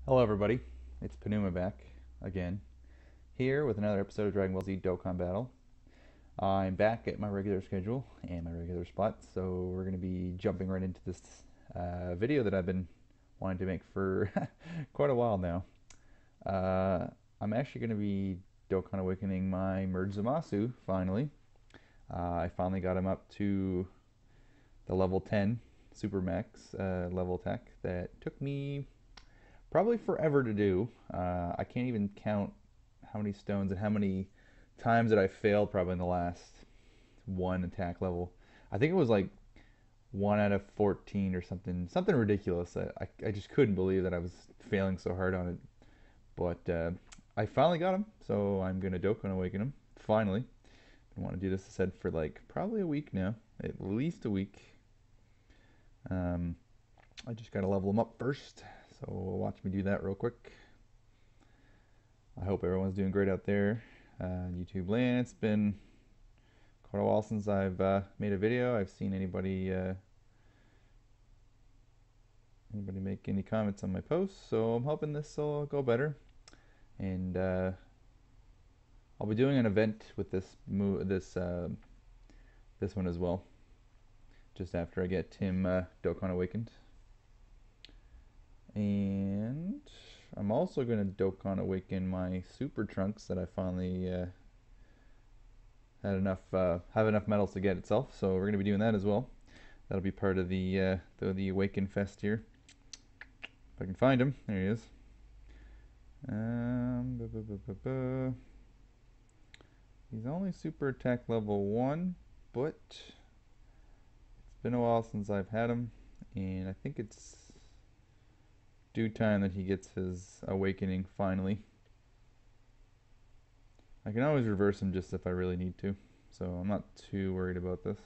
Hello everybody, it's Panuma back again, here with another episode of Dragon Ball Z Dokkan Battle. I'm back at my regular schedule and my regular spot, so we're going to be jumping right into this video that I've been wanting to make for quite a while now. I'm actually going to be Dokkan Awakening my Merged Zamasu, finally. I finally got him up to the level 10 Super Max level attack that took me probably forever to do. I can't even count how many stones and how many times that I failed probably in the last one attack level. I think it was like 1 out of 14 or something ridiculous. I just couldn't believe that I was failing so hard on it. But I finally got him, so I'm going to Dokkan Awaken him, finally. I want to do this, I said, for like probably a week now, at least a week. I just got to level him up first, so watch me do that real quick. I hope everyone's doing great out there. YouTube land, it's been quite a while since I've made a video. I've seen anybody make any comments on my posts, so I'm hoping this will go better. And I'll be doing an event with this one as well, just after I get him Dokkan Awakened. And I'm also going to Dokkan Awaken my Super Trunks that I finally have enough medals to get itself. So we're going to be doing that as well. That'll be part of the Awaken Fest here. If I can find him, there he is. He's only Super Attack level 1, but it's been a while since I've had him, and I think it's due time that he gets his awakening finally. I can always reverse him just if I really need to, so I'm not too worried about this.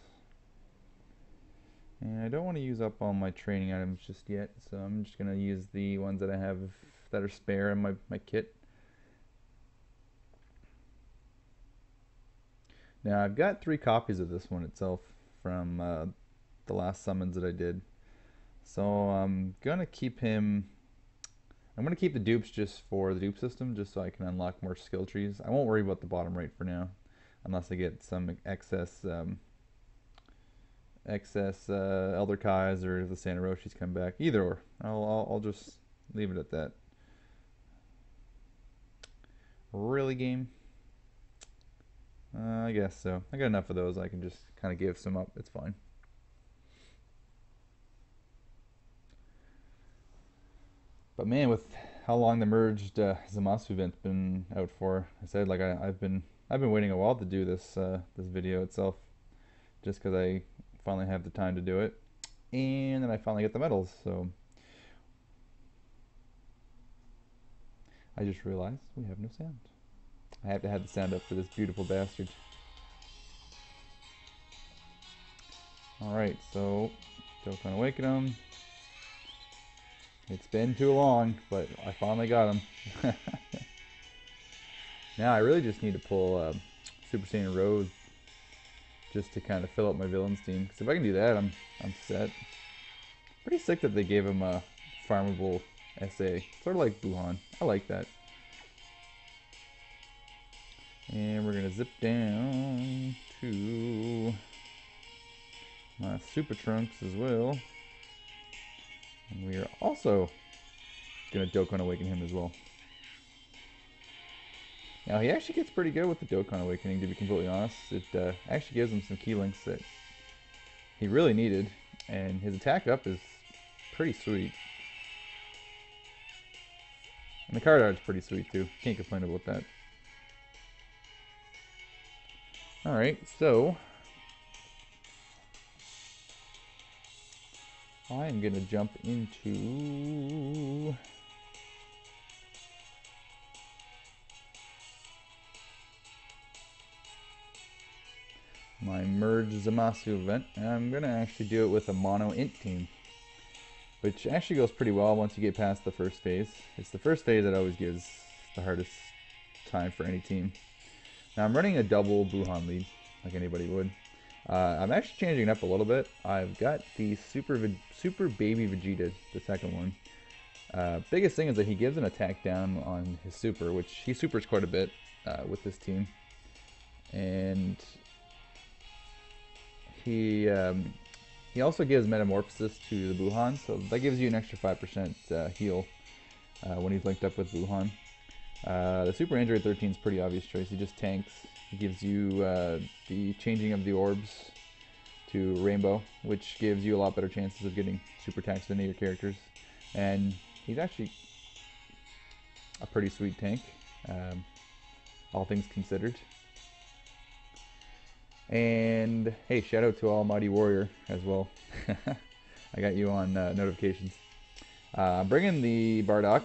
And I don't want to use up all my training items just yet, so I'm just going to use the ones that I have that are spare in my kit. Now I've got 3 copies of this one itself from the last summons that I did. So I'm going to keep him. I'm going to keep the dupes just for the dupe system, just so I can unlock more skill trees. I won't worry about the bottom right for now, unless I get some excess Elder Kais or the Santa Roshis come back. Either or. I'll just leave it at that. Really, game? I guess so. I got enough of those. I can just kind of give some up. It's fine. But man, with how long the merged Zamasu event's been out for, I said like I've been waiting a while to do this this video itself, just because I finally have the time to do it, and then I finally get the medals. So I just realized we have no sound. I have to have the sound up for this beautiful bastard. All right, so Dokkan Awaken him. It's been too long, but I finally got him. Now I really just need to pull Super Saiyan Rose just to kind of fill up my villains team. Because if I can do that, I'm set. Pretty sick that they gave him a farmable SA. Sort of like Buhan. I like that. And we're going to zip down to my Super Trunks as well. And we are also going to Dokkan Awaken him as well. Now he actually gets pretty good with the Dokkan Awakening, to be completely honest. It actually gives him some key links that he really needed. And his attack up is pretty sweet. And the card art's pretty sweet too. Can't complain about that. Alright, so I'm going to jump into my Merged Zamasu event, and I'm going to actually do it with a mono int team, which actually goes pretty well once you get past the first phase. It's the first phase that always gives the hardest time for any team. Now I'm running a double Buhan lead, like anybody would. I'm actually changing it up a little bit. I've got the Super Baby Vegeta, the second one. Biggest thing is that he gives an attack down on his super, which he supers quite a bit with this team. And he also gives Metamorphosis to the Buhan, so that gives you an extra 5% heal when he's linked up with Buhan. The Super Android 13 is pretty obvious choice. He just tanks. He gives you the changing of the orbs to Rainbow, which gives you a lot better chances of getting super attacks than any of your characters. And he's actually a pretty sweet tank, all things considered. And hey, shout out to Almighty Warrior as well. I got you on notifications. I'm bringing the Bardock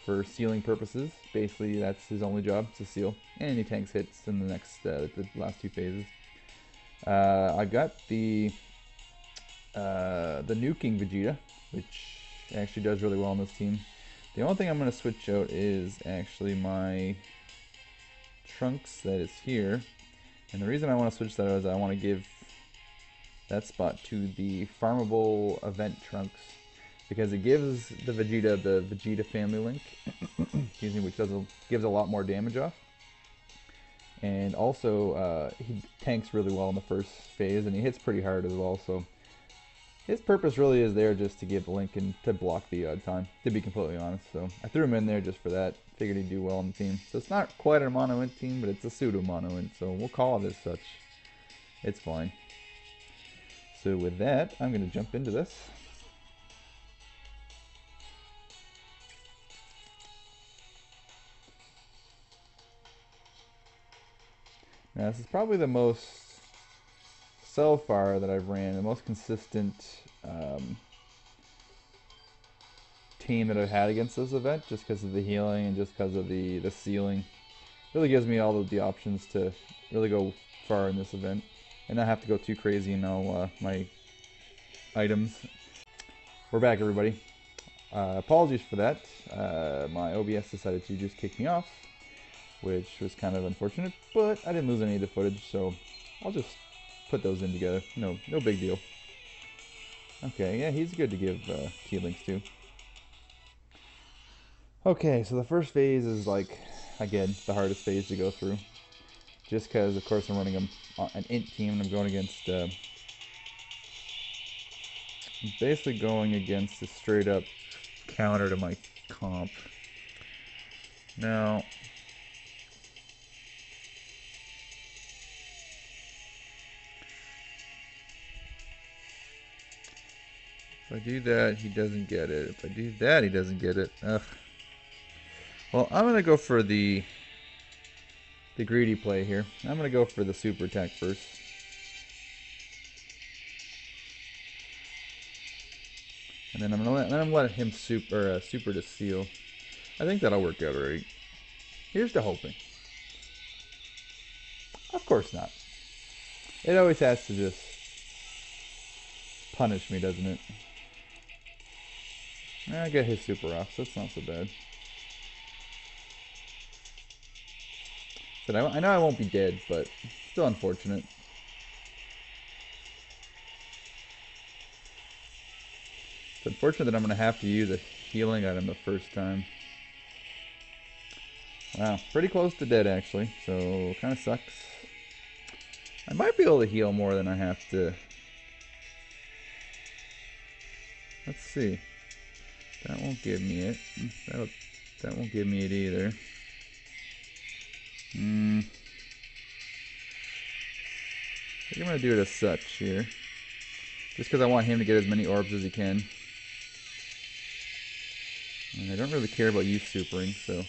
for sealing purposes. Basically, that's his only job, to seal. And he tanks hits in the last two phases. I've got the nuking Vegeta, which actually does really well on this team. The only thing I'm going to switch out is actually my Trunks that is here. And the reason I want to switch that is I want to give that spot to the farmable event Trunks, because it gives the Vegeta family link, excuse me, which gives a lot more damage off. And also, he tanks really well in the first phase, and he hits pretty hard as well, so his purpose really is there just to give Lincoln to block the odd time, to be completely honest. So I threw him in there just for that. Figured he'd do well on the team. So it's not quite a mono-int team, but it's a pseudo-mono-int, so we'll call it as such. It's fine. So with that, I'm going to jump into this. Now this is probably the most, so far that I've ran, the most consistent team that I've had against this event, just because of the healing and just because of the sealing. Really gives me all of the options to really go far in this event and not have to go too crazy in all my items. We're back, everybody. Apologies for that. My OBS decided to just kick me off, which was kind of unfortunate, but I didn't lose any of the footage, so I'll just put those in together. No big deal. Okay, yeah, he's good to give key links to. Okay, so the first phase is, like, again, the hardest phase to go through. Just because, of course, I'm running an int team and I'm going against, basically going against a straight up counter to my comp. Now, if I do that, he doesn't get it. If I do that, he doesn't get it. Ugh. Well, I'm going to go for the greedy play here. I'm going to go for the super attack first. And then I'm going to let him super to seal. I think that'll work out alright. Here's to hoping. Of course not. It always has to just punish me, doesn't it? I get his super off, so that's not so bad. But I know I won't be dead, but still unfortunate. It's unfortunate that I'm going to have to use a healing item the first time. Wow, pretty close to dead actually, so kind of sucks. I might be able to heal more than I have to. Let's see. That won't give me it. That won't give me it either. I think I'm going to do it as such here. Just because I want him to get as many orbs as he can. And I don't really care about you supering, so.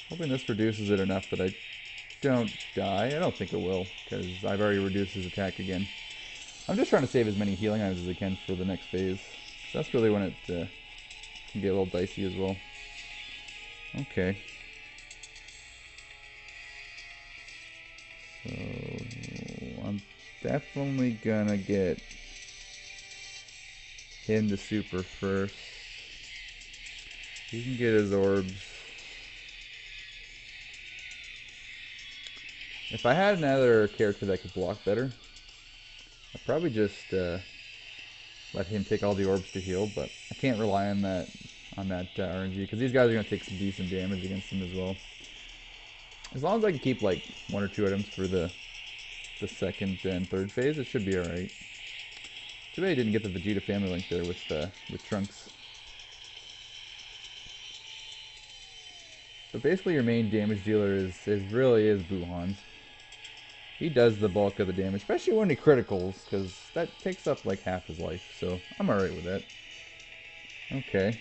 Hoping this reduces it enough that I don't die. I don't think it will, because I've already reduced his attack again. I'm just trying to save as many healing items as I can for the next phase. So that's really when it can get a little dicey as well. Okay. So I'm definitely gonna get him to super first. He can get his orbs. If I had another character that could block better, I'd probably just let him take all the orbs to heal, but I can't rely on that RNG, because these guys are going to take some decent damage against him as well. As long as I can keep like 1 or 2 items for the second and third phase, it should be alright. Too bad I didn't get the Vegeta family link there with Trunks. But basically your main damage dealer is really Buhan's. He does the bulk of the damage, especially when he criticals, because that takes up like half his life, so I'm alright with that. Okay.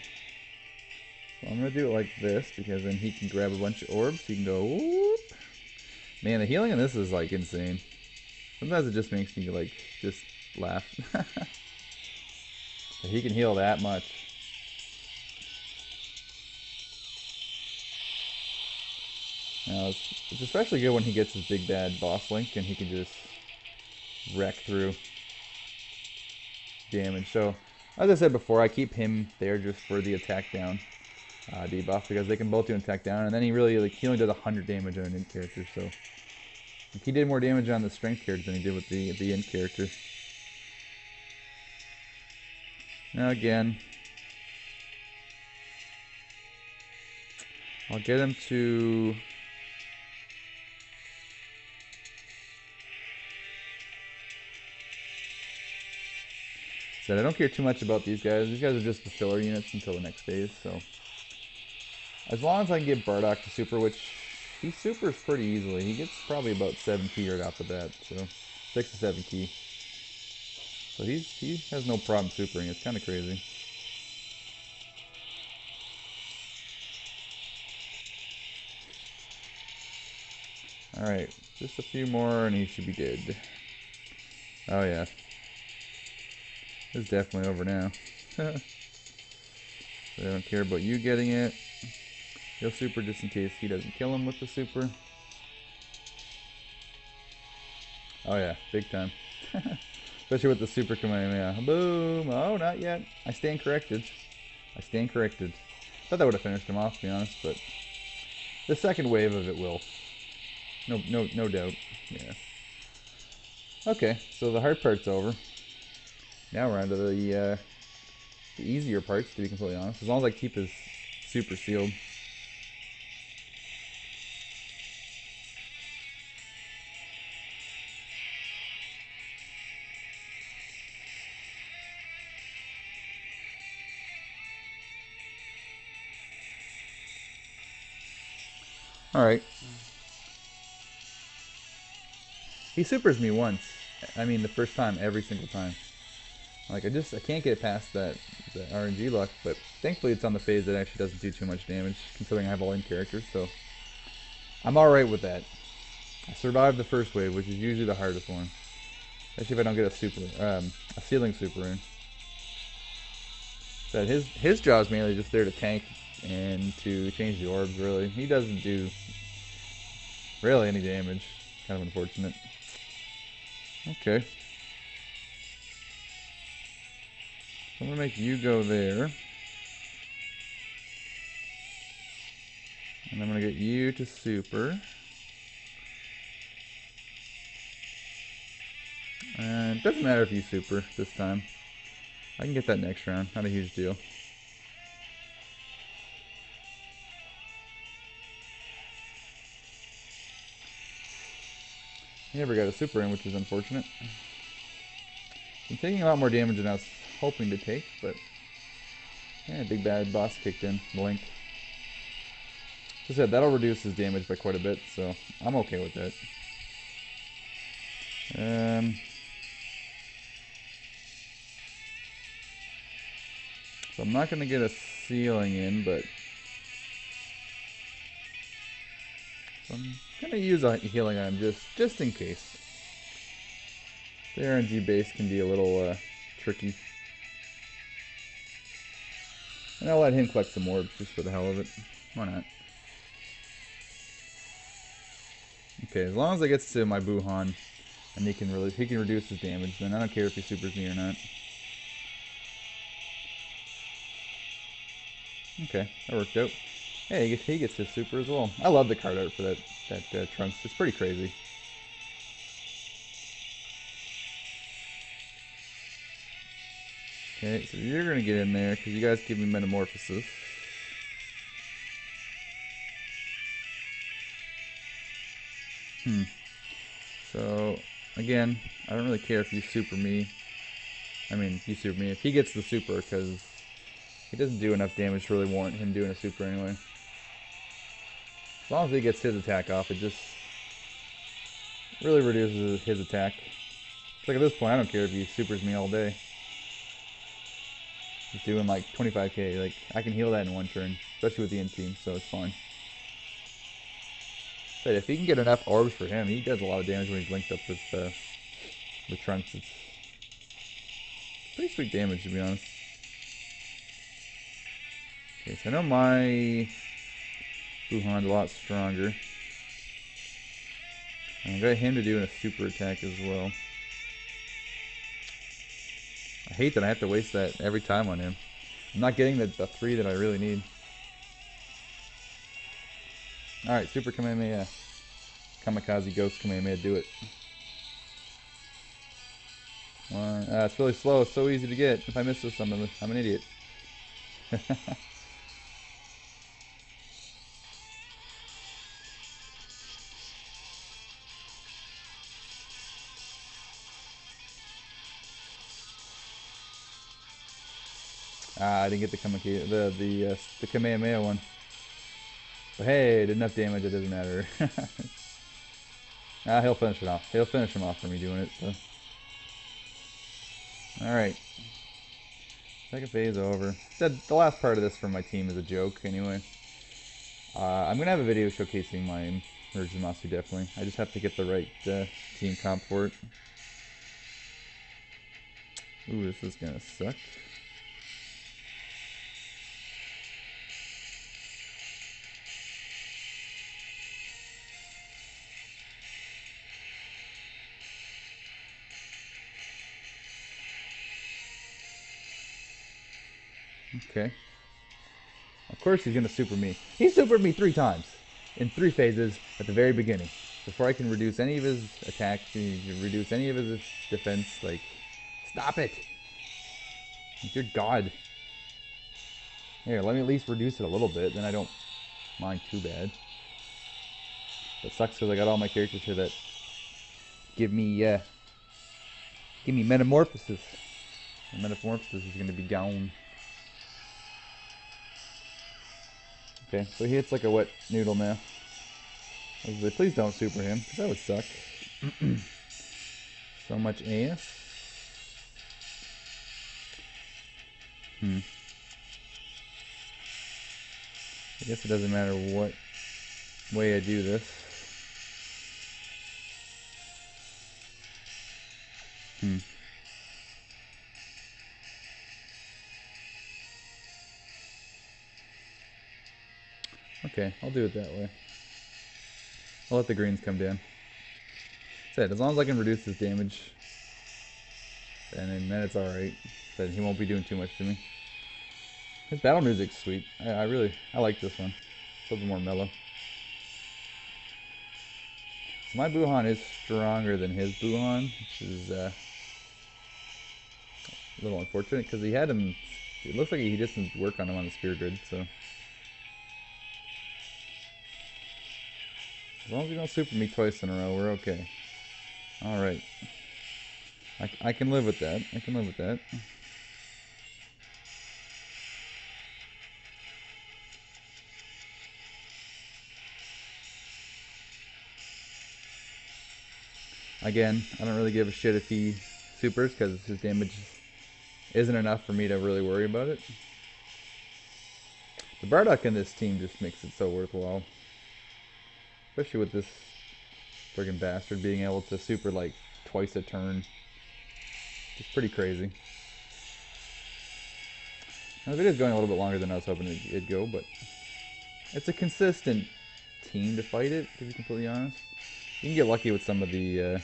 So I'm going to do it like this, because then he can grab a bunch of orbs, he can go whoop. Man, the healing on this is like insane. Sometimes it just makes me like, just laugh. He can heal that much. Now, it's especially good when he gets his big bad boss link and he can just wreck through damage. So, as I said before, I keep him there just for the attack down debuff, because they can both do an attack down, and then he really he only does 100 damage on an int character. So, he did more damage on the strength character than he did with the int character. Now again, I'll get him to I don't care too much about these guys. These guys are just the filler units until the next phase, so as long as I can get Bardock to super, which he supers pretty easily. He gets probably about 7 key right off the bat, so 6 to 7 key. So he has no problem supering. It's kind of crazy. Alright, just a few more and he should be dead. Oh yeah. It's definitely over now. So I don't care about you getting it. He'll super just in case he doesn't kill him with the super. Oh yeah, big time. Especially with the super Kamehameha. Boom! Oh, not yet. I stand corrected. I stand corrected. Thought that would have finished him off, to be honest, but the second wave of it will. No doubt. Yeah. Okay, so the hard part's over. Now we're on to the easier parts, to be completely honest. As long as I keep his super sealed. Alright. He supers me once. I mean, the first time, every single time. Like, I can't get past that RNG luck, but thankfully it's on the phase that actually doesn't do too much damage, considering I have all in characters, so I'm alright with that. I survived the first wave, which is usually the hardest one. Especially if I don't get a ceiling super in. So his job is mainly just there to tank and to change the orbs, really. He doesn't do really any damage. Kind of unfortunate. Okay. I'm going to make you go there. And I'm going to get you to super. And it doesn't matter if you super this time. I can get that next round. Not a huge deal. He never got a super in, which is unfortunate. I'm taking a lot more damage than I was hoping to take, but yeah, big bad boss kicked in. Blink. As I said, that'll reduce his damage by quite a bit, so I'm okay with that. So I'm not going to get a ceiling in, but I'm going to use a healing item just in case. The RNG base can be a little tricky. And I'll let him collect some orbs just for the hell of it. Why not? Okay, as long as I get to my Buhan and he can reduce his damage, then I don't care if he supers me or not. Okay, that worked out. Hey, he gets his super as well. I love the card art for that Trunks. It's pretty crazy. Okay, so you're gonna get in there because you guys give me metamorphosis. So, again, I don't really care if you super me. I mean, you super me. If he gets the super, because he doesn't do enough damage to really warrant him doing a super anyway. As long as he gets his attack off, it just really reduces his attack. It's like at this point, I don't care if he supers me all day. He's doing like 25k. Like, I can heal that in one turn, especially with the end team, so it's fine. But if he can get enough orbs for him, he does a lot of damage when he's linked up with Trunks. It's pretty sweet damage, to be honest. Okay, so I know my Buhan's a lot stronger. I'm gonna get him to do a super attack as well. I hate that I have to waste that every time on him. I'm not getting the 3 that I really need. Alright, Super Kamehameha. Kamikaze Ghost Kamehameha, do it. It's really slow, it's so easy to get. If I miss this, I'm an idiot. I didn't get the Kamehameha one. But hey, did enough damage, it doesn't matter. He'll finish it off. He'll finish him off for me doing it, so. Alright. Second phase over. The last part of this for my team is a joke, anyway. I'm going to have a video showcasing my Merged Zamasu, definitely. I just have to get the right team comp for it. Ooh, this is going to suck. Okay. Of course he's going to super me. He supered me 3 times in 3 phases at the very beginning. Before I can reduce any of his attacks, reduce any of his defense. Like, stop it! Dear God. Here, let me at least reduce it a little bit, then I don't mind too bad. It sucks because I got all my characters here that give me metamorphosis. And metamorphosis is going to be gone. Okay, so he hits like a wet noodle now. Please don't super him, because that would suck. So much AS. I guess it doesn't matter what way I do this. Okay, I'll do it that way. I'll let the greens come down. That's it. As long as I can reduce his damage, then it's alright. Then he won't be doing too much to me. His battle music's sweet. I like this one. It's a little more mellow. So my Buhan is stronger than his Buhan, which is a little unfortunate because he had him. It looks like he just didn't work on him on the spear grid, so. As long as you don't super me twice in a row, we're okay. Alright. I can live with that. I can live with that. Again, I don't really give a shit if he supers because his damage isn't enough for me to really worry about it. The Bardock in this team just makes it so worthwhile. Especially with this friggin' bastard being able to super like twice a turn. It's pretty crazy. Now the video's going a little bit longer than I was hoping it'd go, but it's a consistent team to fight it, to be completely honest. You can get lucky with some of the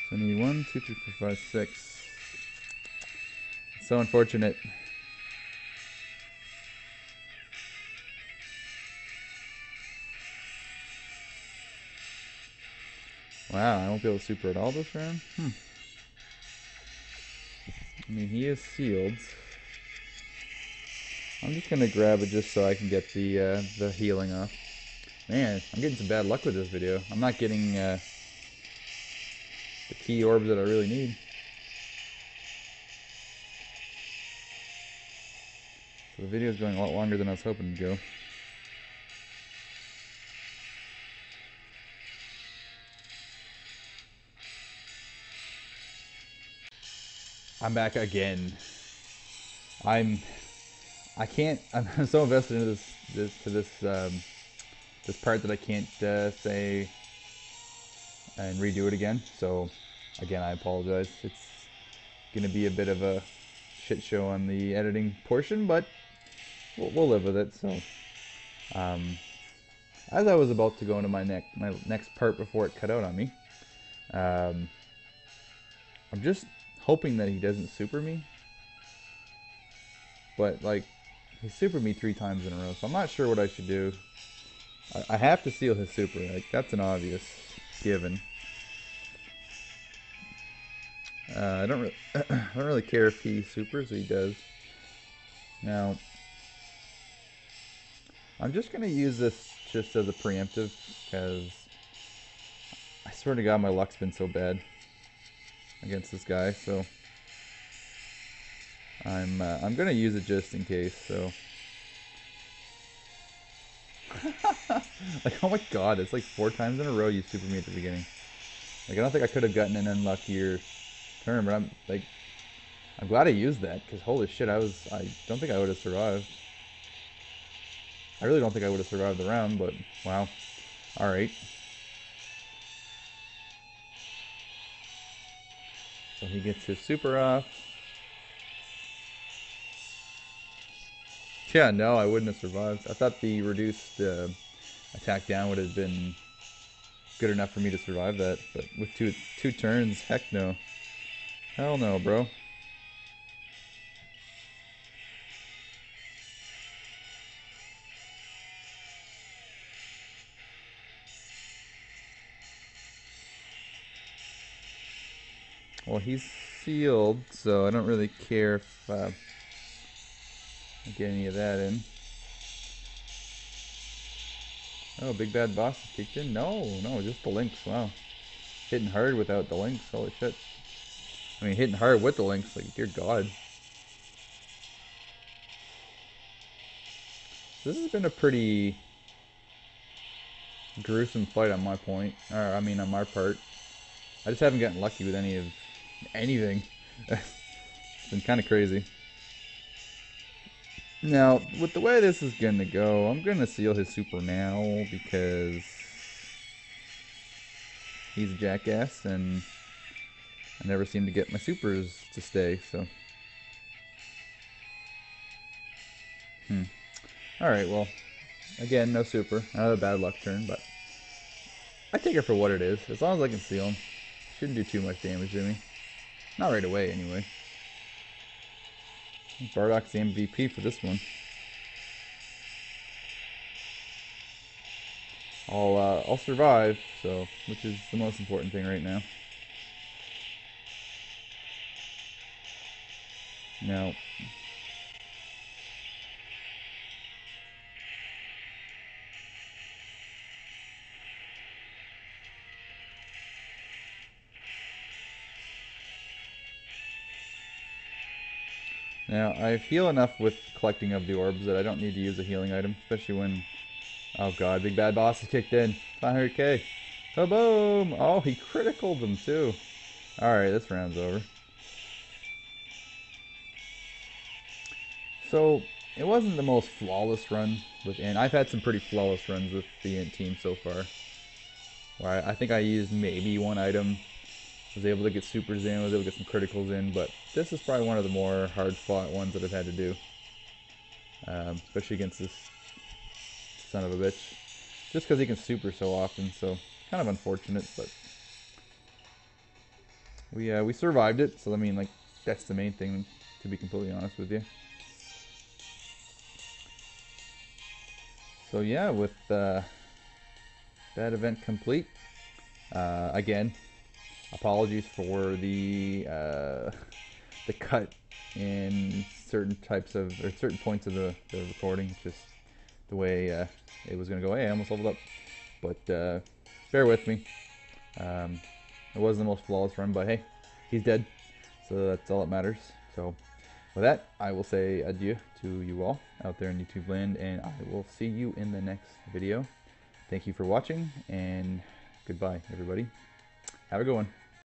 So I need 1, 2, 3, 4, 5, 6. It's so unfortunate. Wow, I won't be able to super at all this round? I mean, he is sealed. I'm just gonna grab it just so I can get the healing off. Man, I'm getting some bad luck with this video. I'm not getting the key orbs that I really need. So the video is going a lot longer than I was hoping to go. I'm back again. I can't. I'm so invested into this part that I can't say and redo it again. So again, I apologize. It's gonna be a bit of a shit show on the editing portion, but we'll live with it. So, as I was about to go into my next part before it cut out on me, I'm just hoping that he doesn't super me. But like, he supered me 3 times in a row, so I'm not sure what I should do. I have to seal his super. Like, that's an obvious given. I don't really care if he supers or he does. Now, I'm just gonna use this just as a preemptive because I swear to God my luck's been so bad against this guy. So I'm gonna use it just in case. So. Like, oh my God, it's like 4 times in a row you super me at the beginning. Like, I don't think I could have gotten an unluckier turn, but I'm glad I used that, because holy shit, I don't think I would have survived. I really don't think I would have survived the round, but wow. Alright. So he gets his super off. Yeah, no, I wouldn't have survived. I thought the reduced attack down would have been good enough for me to survive that, but with two turns, heck no. Hell no, bro. Well, he's sealed, so I don't really care if I get any of that in. Oh, big bad boss kicked in? No, just the links. Wow. Hitting hard without the links. Holy shit. I mean, hitting hard with the links. Like, dear God. This has been a pretty gruesome fight on my point. Or, I mean, on my part. I just haven't gotten lucky with anything. It's been kind of crazy. Now, with the way this is going to go, I'm going to seal his super now because he's a jackass and I never seem to get my supers to stay, so. Alright, well, again, no super. Another bad luck turn, but I take it for what it is. As long as I can seal him, shouldn't do too much damage to me. Not right away, anyway. Bardock's the MVP for this one. I'll survive, so, which is the most important thing right now. Now, I heal enough with collecting of the orbs that I don't need to use a healing item, especially when, oh God, big bad boss has kicked in. 500k. Kaboom! Oh, he criticaled them too. Alright, this round's over. So, it wasn't the most flawless run with Int. I've had some pretty flawless runs with the Int team so far. Where I think I used maybe one item, was able to get supers in, was able to get some criticals in, but this is probably one of the more hard-fought ones that I've had to do. Especially against this son of a bitch. Just because he can super so often, so kind of unfortunate, but we survived it, so I mean, like, that's the main thing, to be completely honest with you. So yeah, with that event complete, Again, apologies for the cut in certain types of, or certain points of the recording. It's just the way it was going to go. Hey, I almost leveled up. But bear with me. It wasn't the most flawless run, but hey, he's dead. So that's all that matters. So with that, I will say adieu to you all out there in YouTube land, and I will see you in the next video. Thank you for watching, and goodbye, everybody. Have a good one.